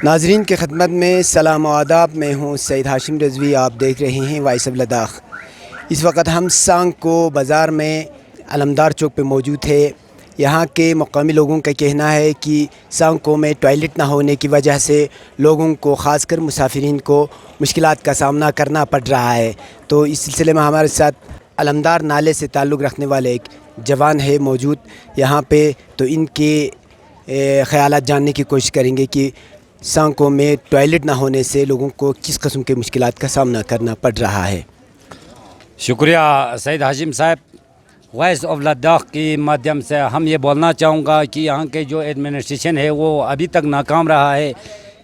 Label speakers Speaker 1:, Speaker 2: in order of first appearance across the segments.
Speaker 1: नाजरीन की खिदमत में सलाम और आदाब। मैं हूँ सईद हाशिम रज़वी। आप देख रहे हैं वॉइस ऑफ लद्दाख। इस वक्त हम सांको बाज़ार में अलमदार चौक पे मौजूद है। यहाँ के मकामी लोगों का कहना है कि सांको में टॉयलेट ना होने की वजह से लोगों को, ख़ासकर मुसाफिरीन को, मुश्किलात का सामना करना पड़ रहा है। तो इस सिलसिले में हमारे साथ अलमदार नाले से ताल्लुक़ रखने वाले एक जवान है मौजूद यहाँ पे। तो इनके ख़यालात जानने की कोशिश करेंगे कि सांको में टॉयलेट ना होने से लोगों को किस किस्म के मुश्किलात का सामना करना पड़ रहा है।
Speaker 2: शुक्रिया सईद हाशिम साहब। वॉइस ऑफ लद्दाख के माध्यम से हम ये बोलना चाहूँगा कि यहाँ के जो एडमिनिस्ट्रेशन है वो अभी तक नाकाम रहा है।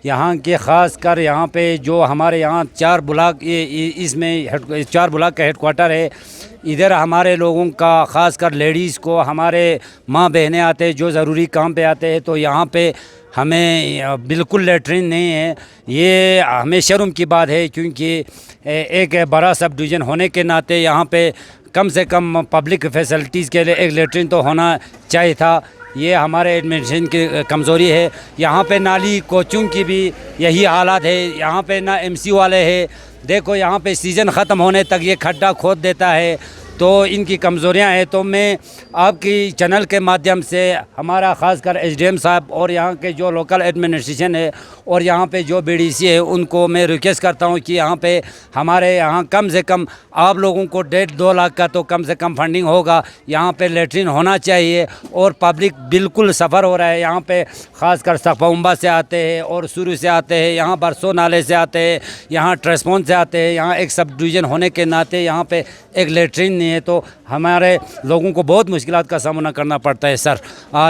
Speaker 2: यहाँ के ख़ास कर यहाँ पे जो हमारे यहाँ 4 ब्लॉक इसमें 4 ब्लॉक का हेडक्वार्टर है। इधर हमारे लोगों का ख़ास कर लेडीज़ को, हमारे माँ बहनें आते हैं जो ज़रूरी काम पे आते हैं, तो यहाँ पे हमें बिल्कुल लेटरिन नहीं है। ये हमें शर्म की बात है, क्योंकि एक बड़ा सब डिवीज़न होने के नाते यहाँ पे कम से कम पब्लिक फैसिलिटीज़ के लिए एक लेटरिन तो होना चाहिए था। ये हमारे एडमिनिस्ट्रेशन की कमज़ोरी है। यहाँ पे नाली कोचिंग की भी यही हालात है। यहाँ पे ना एमसी वाले हैं। देखो यहाँ पे सीज़न ख़त्म होने तक ये खड्डा खोद देता है, तो इनकी कमज़ोरियाँ हैं। तो मैं आपकी चैनल के माध्यम से हमारा ख़ासकर एसडीएम साहब और यहाँ के जो लोकल एडमिनिस्ट्रेशन है और यहाँ पे जो बीडीसी है, उनको मैं रिक्वेस्ट करता हूँ कि यहाँ पे हमारे यहाँ कम से कम आप लोगों को 1.5-2 लाख का तो कम से कम फंडिंग होगा। यहाँ पे लेटरिन होना चाहिए। और पब्लिक बिल्कुल सफ़र हो रहा है। यहाँ पे ख़ासकर सफाउम्बा से आते हैं और शुरू से आते हैं, यहाँ बरसों नाले से आते हैं, यहाँ ट्रेसपोन से आते हैं। यहाँ एक सब डिवीज़न होने के नाते यहाँ पे एक लेटरिन नहीं है, तो हमारे लोगों को बहुत मुश्किलात का सामना करना पड़ता है सर।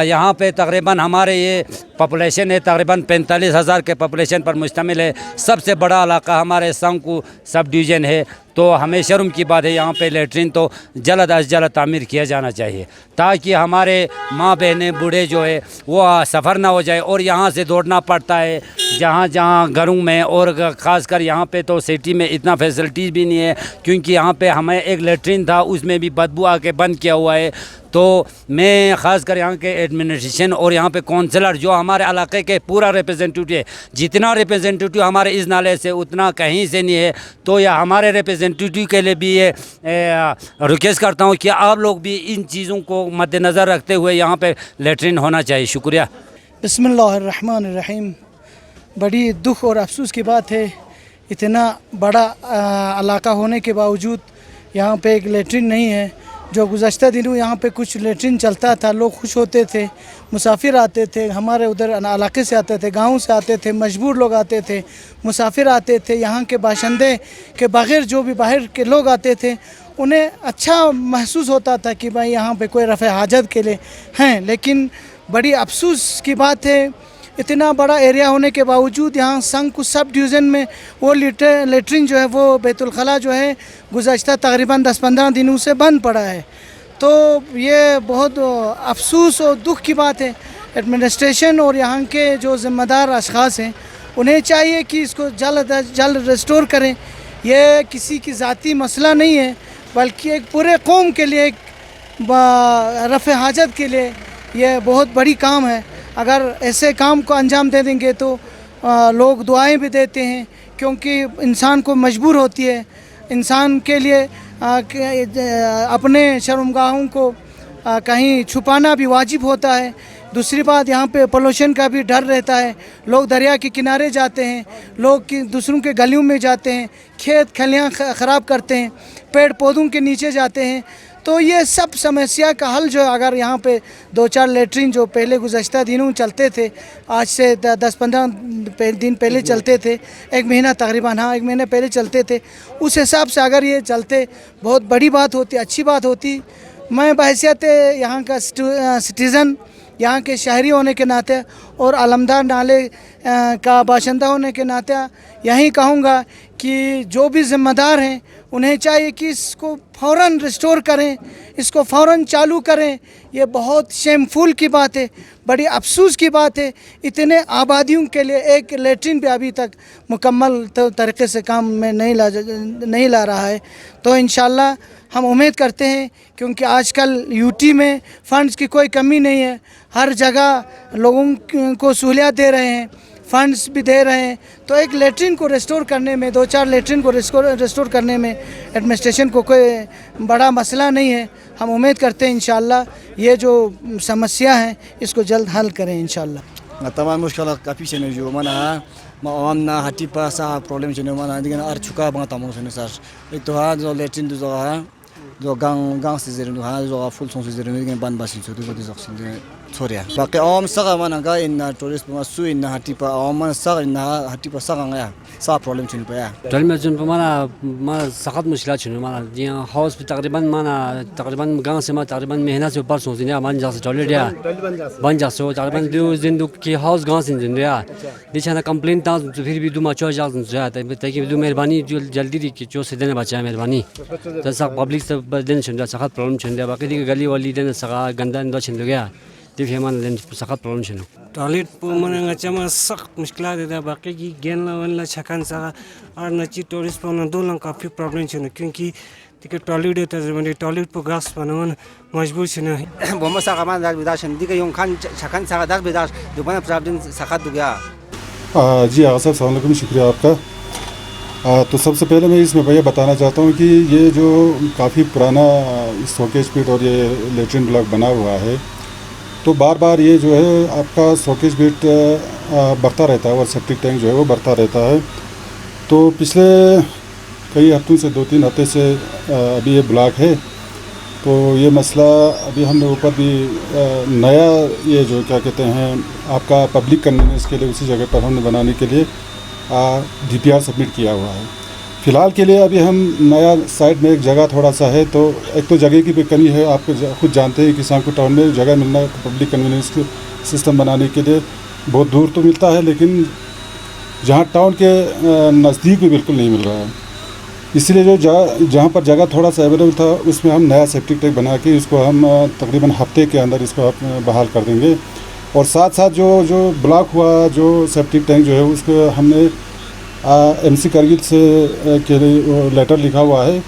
Speaker 2: यहाँ पे तकरीबन हमारे ये पॉपुलेशन है, तकरीबन 45,000 के पॉपुलेशन पर मुश्तमिल है। सबसे बड़ा इलाका हमारे सांको सब डिवीज़न है। तो हमें शर्म की बात है, यहाँ पे लेटरिन तो जल्द अज जल्द तामीर किया जाना चाहिए, ताकि हमारे माँ बहनें बूढ़े जो है वो सफ़र ना हो जाए और यहाँ से दौड़ना पड़ता है जहाँ जहाँ घरों में। और ख़ासकर यहाँ पे तो सिटी में इतना फैसिलिटीज़ भी नहीं है, क्योंकि यहाँ पे हमें एक लेटरिन था, उसमें भी बदबू आके बंद किया हुआ है। तो मैं ख़ासकर यहाँ के एडमिनिस्ट्रेशन और यहाँ पे काउंसलर जो हमारे इलाके के पूरा रिप्रेजेंटेटिव है, जितना रिप्रेजेंटेटिव हमारे इस नाले से उतना कहीं से नहीं है, तो यह हमारे रिप्रेजेंटेटिव के लिए भी ये रिक्वेस्ट करता हूँ कि आप लोग भी इन चीज़ों को मद्देनज़र रखते हुए यहाँ पे लेटरिन होना चाहिए। शुक्रिया।
Speaker 3: बिस्मिल्लाहिर्रहमानिर्रहीम। बड़ी दुख और अफसोस की बात है, इतना बड़ा इलाका होने के बावजूद यहाँ पे एक लेटरिन नहीं है। जो गुज़श्ता दिनों यहाँ पे कुछ लेटरिन चलता था, लोग खुश होते थे, मुसाफिर आते थे, हमारे उधर इलाके से आते थे, गाँव से आते थे, मजबूर लोग आते थे, मुसाफिर आते थे, यहाँ के बाशिंदे के बग़ैर जो भी बाहर के लोग आते थे, उन्हें अच्छा महसूस होता था कि भाई यहाँ पे कोई रफ़े हाजत के लिए हैं। लेकिन बड़ी अफसोस की बात है, इतना बड़ा एरिया होने के बावजूद यहाँ सांको सब डिवीज़न में वो लेटरिन जो है, वो बैतुल-खला जो है, गुज़श्ता तकरीबन 10-15 दिनों से बंद पड़ा है। तो ये बहुत अफसोस और दुख की बात है। एडमिनिस्ट्रेशन और यहाँ के जो ज़िम्मेदार अशख़ास हैं, उन्हें चाहिए कि इसको जल्द अज जल्द रिस्टोर करें। ये किसी की ज़ाती मसला नहीं है, बल्कि एक पूरे कौम के लिए, एक रफ़े हाजत के लिए ये बहुत बड़ी काम है। अगर ऐसे काम को अंजाम दे देंगे तो लोग दुआएं भी देते हैं, क्योंकि इंसान को मजबूर होती है, इंसान के लिए अपने शर्मगाहों को कहीं छुपाना भी वाजिब होता है। दूसरी बात, यहाँ पे पोल्यूशन का भी डर रहता है। लोग दरिया के किनारे जाते हैं, लोग दूसरों के गलियों में जाते हैं, खेत खलियाँ ख़राब करते हैं, पेड़ पौधों के नीचे जाते हैं। तो ये सब समस्या का हल जो है, अगर यहाँ पे 2-4 लेटरिन जो पहले गुज़श्ता दिनों चलते थे, आज से 10-15 दिन पहले चलते थे, 1 महीना तकरीबन, हाँ 1 महीने पहले चलते थे, उस हिसाब से अगर ये चलते बहुत बड़ी बात होती, अच्छी बात होती। मैं बहैसियत यहाँ का सिटीज़न, यहाँ के शहरी होने के नाते और अलमदार नाले का बाशिंदा होने के नाते यही कहूँगा कि जो भी ज़िम्मेदार हैं, उन्हें चाहिए कि इसको फ़ौरन रिस्टोर करें, इसको फ़ौरन चालू करें। ये बहुत शेमफुल की बात है, बड़ी अफसोस की बात है। इतने आबादियों के लिए एक लेटरिन भी अभी तक मुकम्मल तरीके से काम में नहीं ला रहा है। तो इंशाल्लाह हम उम्मीद करते हैं, क्योंकि आजकल यूटी में फ़ंड्स की कोई कमी नहीं है, हर जगह लोगों को सहूलियत दे रहे हैं, फंड्स भी दे रहे हैं। तो एक लेटरिन को रेस्टोर करने में, 2-4 लेटरिन को रेस्टोर करने में एडमिनिस्ट्रेशन को कोई बड़ा मसला नहीं है। हम उम्मीद करते हैं इंशाल्लाह ये जो समस्या है इसको जल्द हल करें इंशाल्लाह।
Speaker 4: Taman mushkil kapi chene jo mana ma amna hati pa sa problem chene mana digan ar chuka bang tamong chene sar ek to ha jo letin do ha jo gang se zero ha jo full song se zero digan ban basin so do zok sin de choria baqi am saga mana ga in tourist ma su in hati pa am mana sa in hati pa sa ga sa problem chene pa ya
Speaker 5: Dalma jun mana सख्त मुश्किल चुनो माना जिया house पे तकरीबन गांव से तकरीबन महीना से ऊपर सोचने बन जा से टॉयलेट या बन जा सो तकरीबन दो दिन की हाउस गांव से जिंदे या दिछना कंप्लेंट ता फिर भी दो मचो जा जाता है ताकि दो मेहरबानी जो जल्दी दी जो से देने बचा मेहरबानी तो सब पब्लिक से दिन छन सख्त प्रॉब्लम छन बाकी दी गली वाली देने सगा गंदा अंदर छन गया देखिए मान दिन सख्त प्रॉब्लम छन
Speaker 6: टॉयलेट पर मन ngacama सख्त मुश्किल है बाकी की गेन ला छकन सा और नची टूरिस्ट पर दो लं काफी प्रॉब्लम छन क्योंकि तिके टॉयलेट होता है टॉयलेट पर गास बनवन मजबूर छन
Speaker 7: बोमा सा कमान दास बिदाशन दिके यों खान छकन सा दास बिदाश दुबना प्रॉब्लम सख्त हो गया।
Speaker 8: जी आगा साहब अस्सलाम वालेकुम, शुक्रिया आपका। तो सबसे पहले मैं इसमें भैया बताना चाहता हूँ कि ये जो काफ़ी पुराना स्टॉकेज पिट और ये लेटरिन ब्लॉक बना हुआ है तो बार बार ये जो है आपका स्टॉकेज पिट बढ़ता रहता है और सेप्टिक टैंक जो है वो बढ़ता रहता है। तो पिछले कई हफ्तों से 2-3 हफ्ते से अभी ये ब्लॉक है। तो ये मसला अभी हमने ऊपर भी नया ये जो क्या कहते हैं आपका पब्लिक कन्वीनियंस के लिए उसी जगह पर हमने बनाने के लिए DPR सबमिट किया हुआ है। फ़िलहाल के लिए अभी हम नया साइड में एक जगह थोड़ा सा है तो एक तो जगह की भी कमी है। आपको खुद जानते हैं कि सांको टाउन में जगह मिलना पब्लिक कन्वीनियंस सिस्टम बनाने के लिए बहुत दूर तो मिलता है लेकिन जहाँ टाउन के नज़दीक भी बिल्कुल नहीं मिल रहा है। इसलिए जो जहाँ पर जगह थोड़ा सा अवेलेबल था उसमें हम नया सेप्टिक टैंक बना के इसको हम तकरीबन हफ्ते के अंदर इसको बहाल कर देंगे। और साथ साथ जो ब्लॉक हुआ जो सेप्टिक टैंक जो है उसको हमने MC करगिल से के लिए लेटर लिखा हुआ है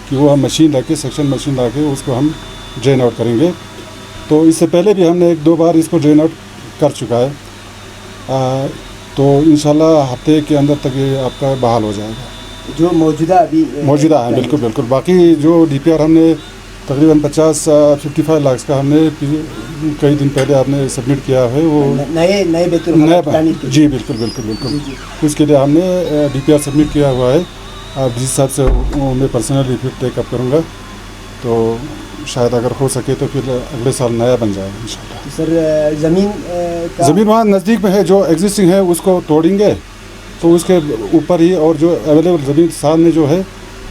Speaker 8: कि वो हम मशीन लाके सक्शन मशीन लाके उसको हम ड्रेन आउट करेंगे। तो इससे पहले भी हमने 1-2 बार इसको ड्रेन आउट कर चुका है। तो इंशाल्लाह हफ्ते के अंदर तक ये आपका बहाल हो जाएगा।
Speaker 1: जो मौजूदा है बिल्कुल। बाकी जो DPR हमने तकरीबन 55 लाख का हमने कई दिन पहले आपने सबमिट किया है वो नए
Speaker 8: जी बिल्कुल उसके लिए हमने DPR सबमिट किया हुआ है। अब जिस हिसाब से मैं पर्सनली फिर टेकअप करूँगा तो शायद अगर हो सके तो फिर अगले साल नया बन जाएगा इंशाल्लाह।
Speaker 1: सर
Speaker 8: ज़मीन वहाँ नज़दीक में है जो एग्जिस्टिंग है उसको तोड़ेंगे तो उसके ऊपर ही और जो अवेलेबल ज़मीन सामने जो है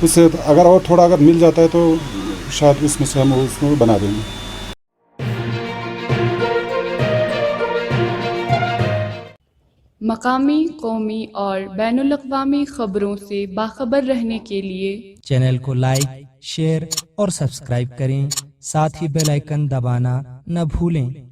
Speaker 8: उससे अगर और थोड़ा अगर मिल जाता है तो शायद उसमें से हम उसको बना देंगे।
Speaker 9: मकामी, कौमी और बैनुल-अक़वामी ख़बरों से बाखबर रहने के लिए
Speaker 10: चैनल को लाइक, शेयर और सब्सक्राइब करें। साथ ही बेल आइकन दबाना न भूलें।